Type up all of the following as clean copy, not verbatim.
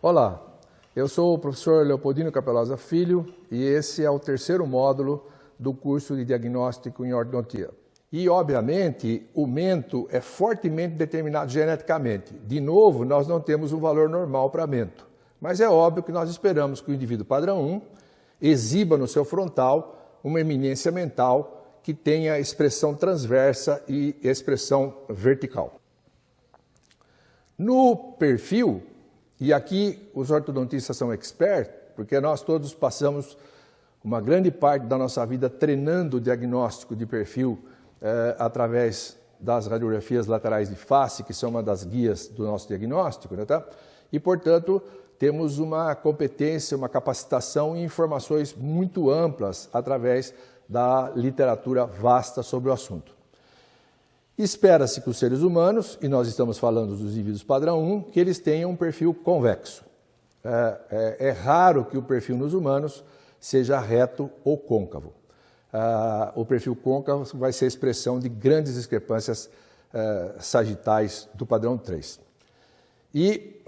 Olá, eu sou o professor Leopoldino Capelosa Filho e esse é o terceiro módulo do curso de diagnóstico em ortodontia. E, obviamente, o mento é fortemente determinado geneticamente. De novo, nós não temos um valor normal para mento, mas é óbvio que nós esperamos que o indivíduo padrão 1 exiba no seu frontal uma eminência mental que tenha expressão transversa e expressão vertical. No perfil, e aqui os ortodontistas são experts, porque nós todos passamos uma grande parte da nossa vida treinando o diagnóstico de perfil através das radiografias laterais de face, que são uma das guias do nosso diagnóstico, né, tá? E, portanto, temos uma competência, uma capacitação e informações muito amplas através da literatura vasta sobre o assunto. Espera-se que os seres humanos, e nós estamos falando dos indivíduos padrão 1, que eles tenham um perfil convexo. É raro que o perfil nos humanos seja reto ou côncavo. O perfil côncavo vai ser a expressão de grandes discrepâncias sagitais do padrão 3. E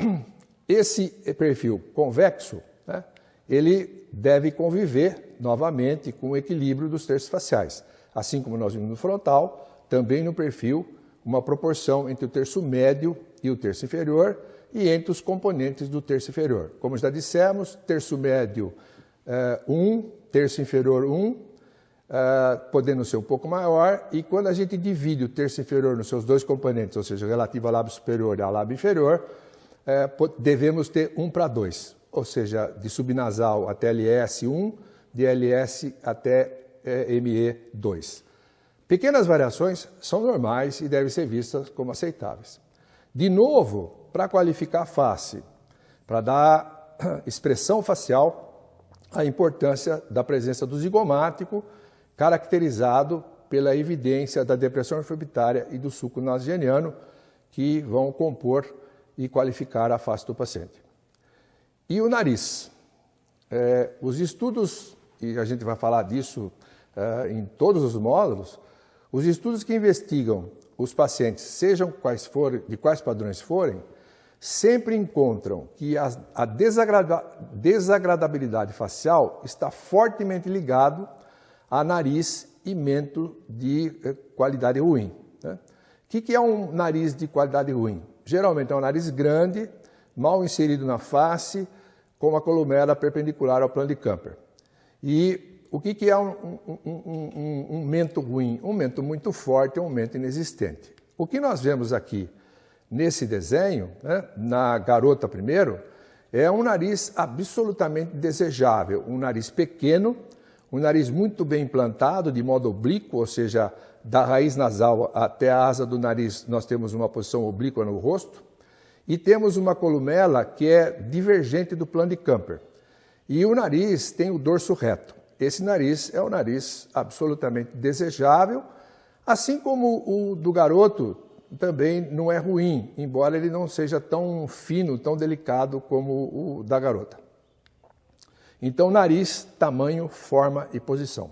esse perfil convexo, né, ele deve conviver novamente com o equilíbrio dos terços faciais. Assim como nós vimos no frontal, também no perfil, uma proporção entre o terço médio e o terço inferior e entre os componentes do terço inferior. Como já dissemos, terço médio 1, terço inferior 1, podendo ser um pouco maior, e quando a gente divide o terço inferior nos seus dois componentes, ou seja, relativo ao lábio superior e ao lábio inferior, devemos ter 1:2, ou seja, de subnasal até LS 1, de LS até ME 2. Pequenas variações são normais e devem ser vistas como aceitáveis. De novo, para qualificar a face, para dar expressão facial, a importância da presença do zigomático, caracterizado pela evidência da depressão orbitária e do sulco nasogeniano, que vão compor e qualificar a face do paciente. E o nariz? Os estudos, e a gente vai falar disso em todos os módulos, os estudos que investigam os pacientes, sejam quais forem, de quais padrões forem, sempre encontram que a desagradabilidade facial está fortemente ligado a nariz e mento de qualidade ruim, né? O que é um nariz de qualidade ruim? Geralmente é um nariz grande, mal inserido na face, com uma columela perpendicular ao plano de Camper. E o que é um mento ruim? Um mento muito forte é um mento inexistente. O que nós vemos aqui nesse desenho, né, na garota primeiro, é um nariz absolutamente desejável, um nariz pequeno, um nariz muito bem implantado, de modo oblíquo, ou seja, da raiz nasal até a asa do nariz nós temos uma posição oblíqua no rosto, e temos uma columela que é divergente do plano de Camper. E o nariz tem o dorso reto. Esse nariz é um nariz absolutamente desejável, assim como o do garoto também não é ruim, embora ele não seja tão fino, tão delicado como o da garota. Então, nariz, tamanho, forma e posição.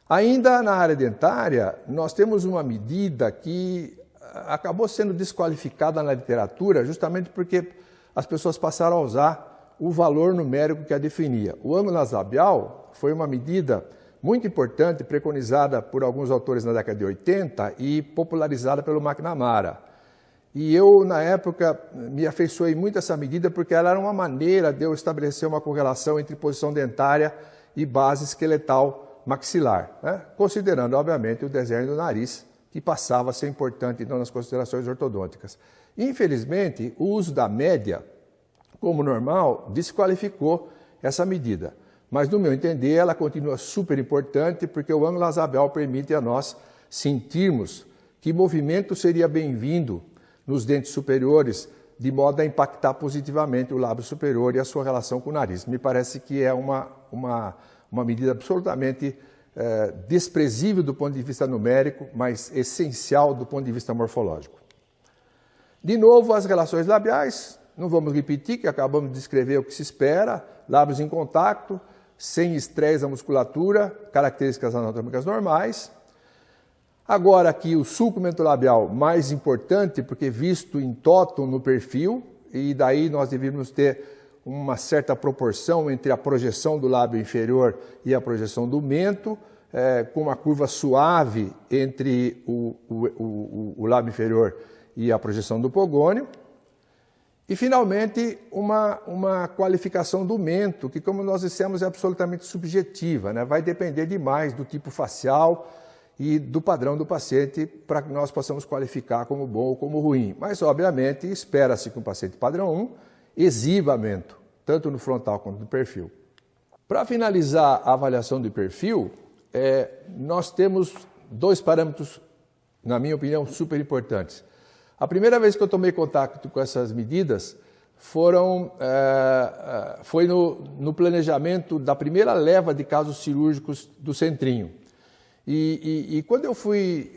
Ainda na área dentária, nós temos uma medida que acabou sendo desqualificada na literatura justamente porque as pessoas passaram a usar o valor numérico que a definia. O ângulo nasolabial foi uma medida muito importante, preconizada por alguns autores na década de 80 e popularizada pelo McNamara. E eu, na época, me afeiçoei muito a essa medida porque ela era uma maneira de eu estabelecer uma correlação entre posição dentária e base esqueletal maxilar, né? Considerando, obviamente, o desenho do nariz, que passava a ser importante então, nas considerações ortodônticas. Infelizmente, o uso da média como normal, desqualificou essa medida. Mas, no meu entender, ela continua super importante porque o ângulo nasolabial permite a nós sentirmos que movimento seria bem-vindo nos dentes superiores, de modo a impactar positivamente o lábio superior e a sua relação com o nariz. Me parece que é uma medida absolutamente desprezível do ponto de vista numérico, mas essencial do ponto de vista morfológico. De novo, as relações labiais. Não vamos repetir, que acabamos de descrever o que se espera, lábios em contato, sem estresse da musculatura, características anatômicas normais. Agora aqui o sulco mentolabial mais importante, porque visto em tóton no perfil, e daí nós deveríamos ter uma certa proporção entre a projeção do lábio inferior e a projeção do mento, com uma curva suave entre o lábio inferior e a projeção do pogônio. E, finalmente, uma qualificação do mento, que, como nós dissemos, é absolutamente subjetiva, né? Vai depender demais do tipo facial e do padrão do paciente para que nós possamos qualificar como bom ou como ruim. Mas, obviamente, espera-se que um paciente padrão 1 exiba mento, tanto no frontal quanto no perfil. Para finalizar a avaliação do perfil, nós temos 2 parâmetros, na minha opinião, super importantes. A primeira vez que eu tomei contato com essas medidas foi no planejamento da primeira leva de casos cirúrgicos do Centrinho. E quando eu fui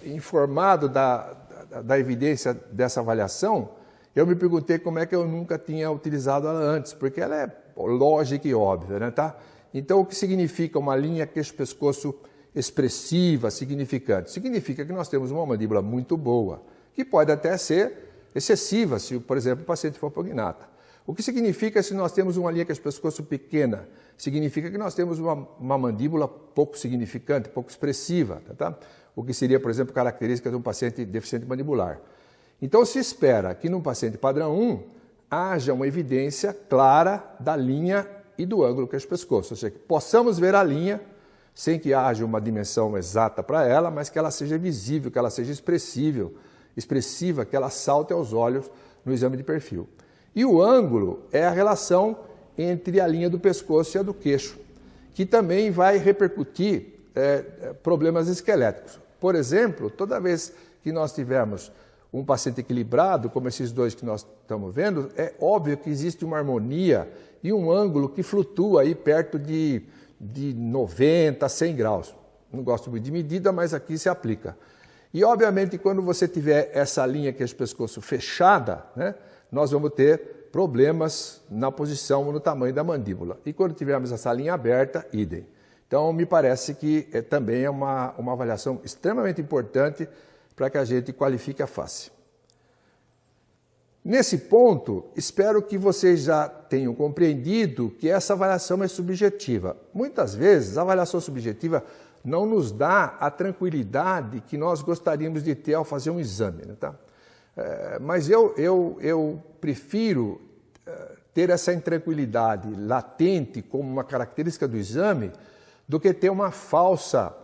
informado da evidência dessa avaliação, eu me perguntei como é que eu nunca tinha utilizado ela antes, porque ela é lógica e óbvia, né, tá? Então, o que significa uma linha queixo-pescoço expressiva, significante? Significa que nós temos uma mandíbula muito boa, que pode até ser excessiva, se, por exemplo, o paciente for prognata. O que significa se nós temos uma linha queixo-pescoço pequena? Significa que nós temos uma mandíbula pouco significante, pouco expressiva, tá? O que seria, por exemplo, característica de um paciente deficiente mandibular. Então, se espera que num paciente padrão 1 haja uma evidência clara da linha e do ângulo queixo-pescoço, ou seja, que possamos ver a linha sem que haja uma dimensão exata para ela, mas que ela seja visível, que ela seja expressiva, que ela salte aos olhos no exame de perfil. E o ângulo é a relação entre a linha do pescoço e a do queixo, que também vai repercutir problemas esqueléticos. Por exemplo, toda vez que nós tivermos um paciente equilibrado, como esses 2 que nós estamos vendo, é óbvio que existe uma harmonia e um ângulo que flutua aí perto de 90 a 100 graus. Não gosto muito de medida, mas aqui se aplica. E, obviamente, quando você tiver essa linha queixo-pescoço fechada, né, nós vamos ter problemas na posição, no tamanho da mandíbula. E quando tivermos essa linha aberta, idem. Então, me parece que também é uma avaliação extremamente importante para que a gente qualifique a face. Nesse ponto, espero que vocês já tenham compreendido que essa avaliação é subjetiva. Muitas vezes, a avaliação subjetiva não nos dá a tranquilidade que nós gostaríamos de ter ao fazer um exame, né, tá? Mas eu prefiro ter essa intranquilidade latente como uma característica do exame do que ter uma falsa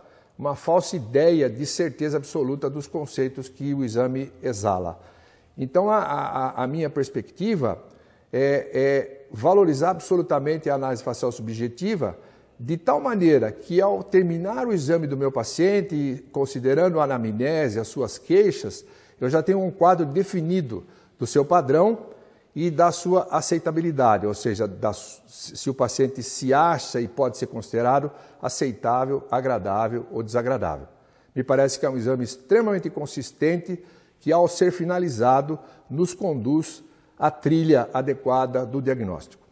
ideia de certeza absoluta dos conceitos que o exame exala. Então, a minha perspectiva é valorizar absolutamente a análise facial subjetiva, de tal maneira que, ao terminar o exame do meu paciente, considerando a anamnese, as suas queixas, eu já tenho um quadro definido do seu padrão e da sua aceitabilidade, ou seja, se o paciente se acha e pode ser considerado aceitável, agradável ou desagradável. Me parece que é um exame extremamente consistente que, ao ser finalizado, nos conduz à trilha adequada do diagnóstico.